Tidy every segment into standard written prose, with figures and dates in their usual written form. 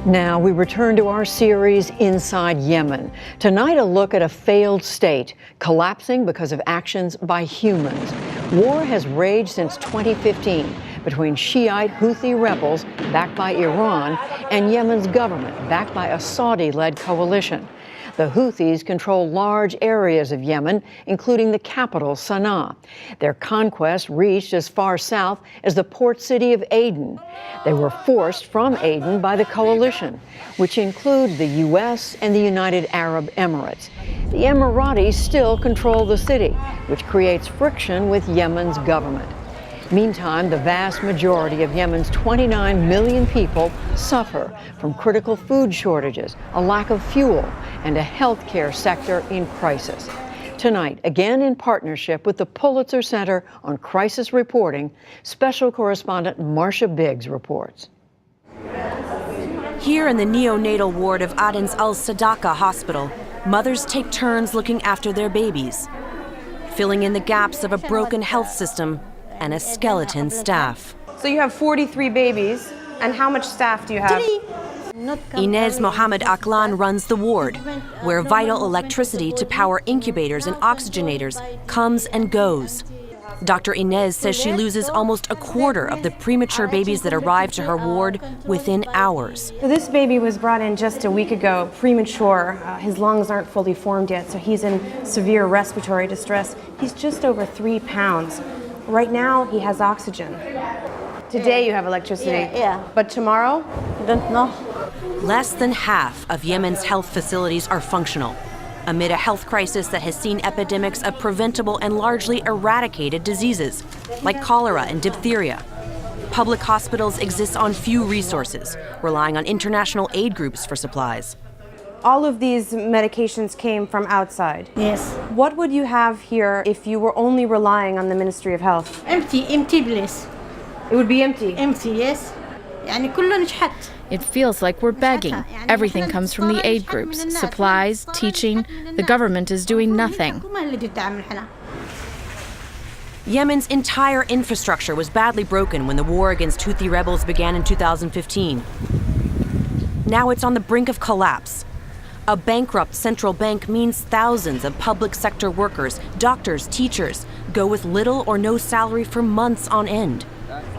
Now we return to our series Inside Yemen. Tonight a look at a failed state, collapsing because of actions by humans. War has raged since 2015 between Shiite Houthi rebels backed by Iran and Yemen's government backed by a Saudi-led coalition. The Houthis control large areas of Yemen, including the capital, Sana'a. Their conquest reached as far south as the port city of Aden. They were forced from Aden by the coalition, which include the U.S. and the United Arab Emirates. The Emiratis still control the city, which creates friction with Yemen's government. Meantime, the vast majority of Yemen's 29 million people suffer from critical food shortages, a lack of fuel, and a healthcare sector in crisis. Tonight, again in partnership with the Pulitzer Center on Crisis Reporting, special correspondent Marcia Biggs reports. Here in the neonatal ward of Aden's Al-Sadaqa Hospital, mothers take turns looking after their babies, filling in the gaps of a broken health system and a skeleton staff. So you have 43 babies, and how much staff do you have? Inez Mohammed Aklan runs the ward, where vital electricity to power incubators and oxygenators comes and goes. Dr. Inez says she loses almost a quarter of the premature babies that arrive to her ward within hours. So this baby was brought in just a week ago, premature. His lungs aren't fully formed yet, so he's in severe respiratory distress. He's just over 3 pounds. Right now, he has oxygen. Today you have electricity. Yeah. But tomorrow? Don't know. Less than half of Yemen's health facilities are functional, amid a health crisis that has seen epidemics of preventable and largely eradicated diseases, like cholera and diphtheria. Public hospitals exist on few resources, relying on international aid groups for supplies. All of these medications came from outside. Yes. What would you have here if you were only relying on the Ministry of Health? Empty place. It would be empty. Empty, yes. It feels like we're begging. Everything comes from the aid groups, supplies, teaching. The government is doing nothing. Yemen's entire infrastructure was badly broken when the war against Houthi rebels began in 2015. Now it's on the brink of collapse. A bankrupt central bank means thousands of public sector workers, doctors, teachers, go with little or no salary for months on end.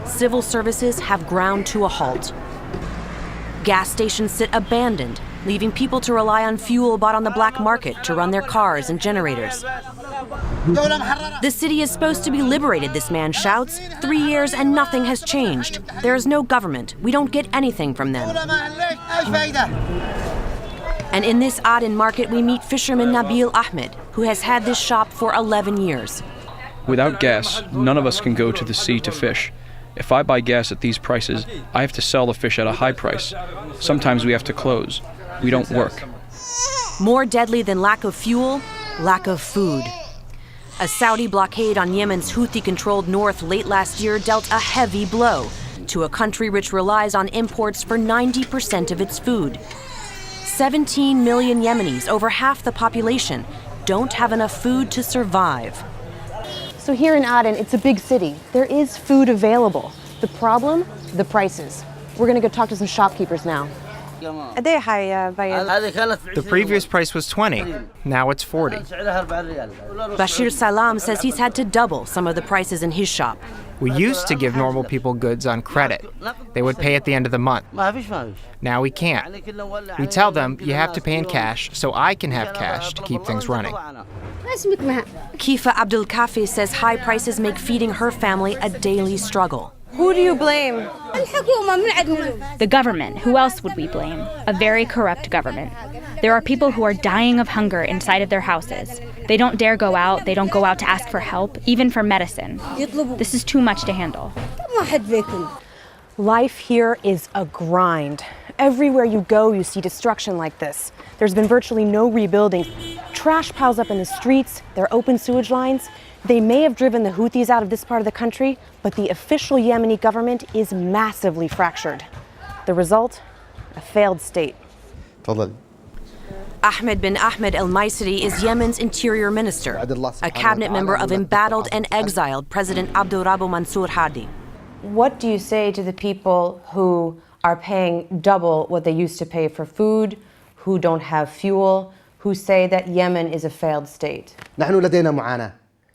Civil services have ground to a halt. Gas stations sit abandoned, leaving people to rely on fuel bought on the black market to run their cars and generators. The city is supposed to be liberated, this man shouts. 3 years and nothing has changed. There is no government. We don't get anything from them. And in this Aden market, we meet fisherman Nabil Ahmed, who has had this shop for 11 years. Without gas, none of us can go to the sea to fish. If I buy gas at these prices, I have to sell the fish at a high price. Sometimes we have to close. We don't work. More deadly than lack of fuel, lack of food. A Saudi blockade on Yemen's Houthi-controlled north late last year dealt a heavy blow to a country which relies on imports for 90% of its food. 17 million Yemenis, over half the population, don't have enough food to survive. So here in Aden, it's a big city. There is food available. The problem, the prices. We're going to go talk to some shopkeepers now. The previous price was 20. Now it's 40. Bashir Salam says he's had to double some of the prices in his shop. We used to give normal people goods on credit. They would pay at the end of the month. Now we can't. We tell them you have to pay in cash so I can have cash to keep things running. Kifa Abdul Kafi says high prices make feeding her family a daily struggle. Who do you blame? The government. Who else would we blame? A very corrupt government. There are people who are dying of hunger inside of their houses. They don't dare go out. They don't go out to ask for help, even for medicine. This is too much to handle. Life here is a grind. Everywhere you go, you see destruction like this. There's been virtually no rebuilding. Trash piles up in the streets. There are open sewage lines. They may have driven the Houthis out of this part of the country, but the official Yemeni government is massively fractured. The result? A failed state. Ahmed bin Ahmed el-Maisri is Yemen's interior minister, a cabinet member of embattled and exiled President Abdurrahman Mansour Hadi. What do you say to the people who are paying double what they used to pay for food, who don't have fuel, who say that Yemen is a failed state.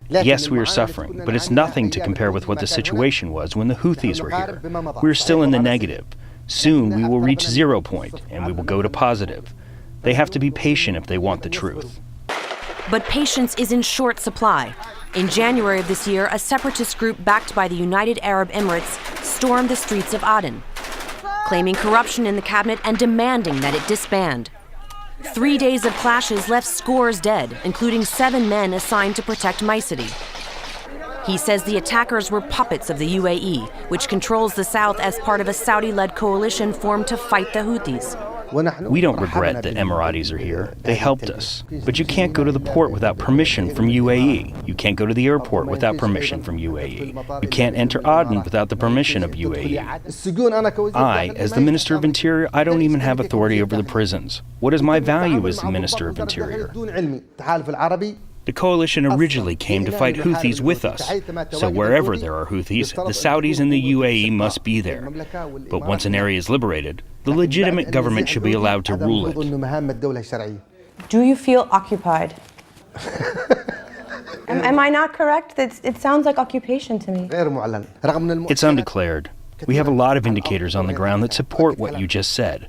Yes, we are suffering, but it's nothing to compare with what the situation was when the Houthis were here. We're still in the negative. Soon we will reach 0 point, and we will go to positive. They have to be patient if they want the truth. But patience is in short supply. In January of this year, a separatist group backed by the United Arab Emirates stormed the streets of Aden, claiming corruption in the cabinet and demanding that it disband. 3 days of clashes left scores dead, including 7 men assigned to protect Maicity. He says the attackers were puppets of the UAE, which controls the south as part of a Saudi-led coalition formed to fight the Houthis. We don't regret that Emiratis are here. They helped us. But you can't go to the port without permission from UAE. You can't go to the airport without permission from UAE. You can't enter Aden without the permission of UAE. I, as the Minister of Interior, I don't even have authority over the prisons. What is my value as the Minister of Interior? The coalition originally came to fight Houthis with us. So wherever there are Houthis, the Saudis and the UAE must be there. But once an area is liberated, the legitimate government should be allowed to rule it. Do you feel occupied? Am I not correct? It sounds like occupation to me. It's undeclared. We have a lot of indicators on the ground that support what you just said.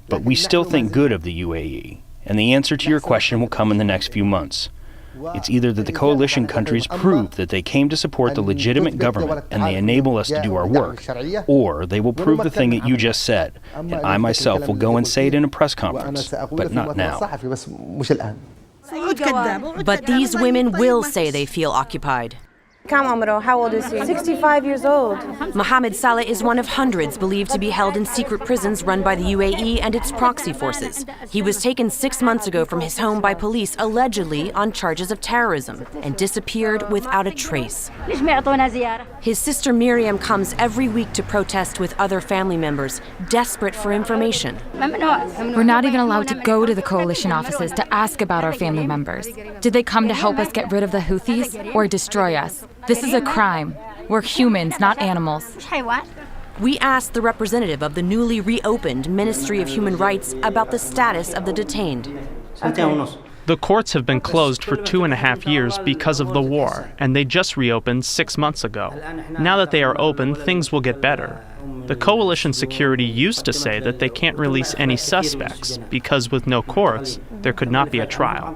But we still think good of the UAE. And the answer to your question will come in the next few months. It's either that the coalition countries prove that they came to support the legitimate government and they enable us to do our work, or they will prove the thing that you just said, and I myself will go and say it in a press conference, but not now. But these women will say they feel occupied. How old is he? 65 years old. Mohammed Saleh is one of hundreds believed to be held in secret prisons run by the UAE and its proxy forces. He was taken 6 months ago from his home by police, allegedly on charges of terrorism, and disappeared without a trace. His sister Miriam comes every week to protest with other family members, desperate for information. We're not even allowed to go to the coalition offices to ask about our family members. Did they come to help us get rid of the Houthis or destroy us? This is a crime. We're humans, not animals. We asked the representative of the newly reopened Ministry of Human Rights about the status of the detained. The courts have been closed for 2.5 years because of the war, and they just reopened 6 months ago. Now that they are open, things will get better. The coalition security used to say that they can't release any suspects because with no courts, there could not be a trial.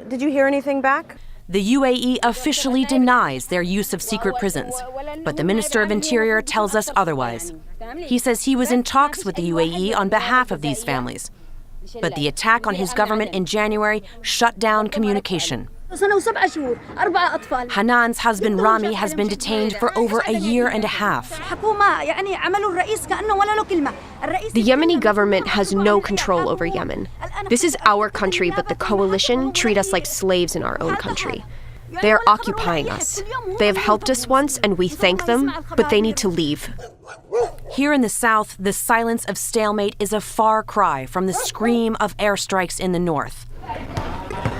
Did you hear anything back? The UAE officially denies their use of secret prisons, but the Minister of Interior tells us otherwise. He says he was in talks with the UAE on behalf of these families, but the attack on his government in January shut down communication. Hanan's husband Rami has been detained for over a year and a half. The Yemeni government has no control over Yemen. This is our country, but the coalition treat us like slaves in our own country. They are occupying us. They have helped us once, and we thank them, but they need to leave. Here in the south, the silence of stalemate is a far cry from the scream of airstrikes in the north.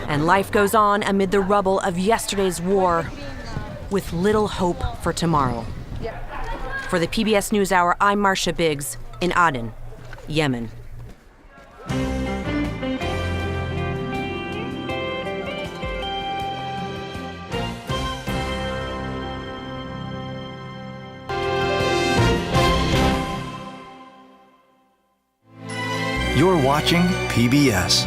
And life goes on amid the rubble of yesterday's war with little hope for tomorrow. For the PBS NewsHour, I'm Marcia Biggs in Aden, Yemen. You're watching PBS.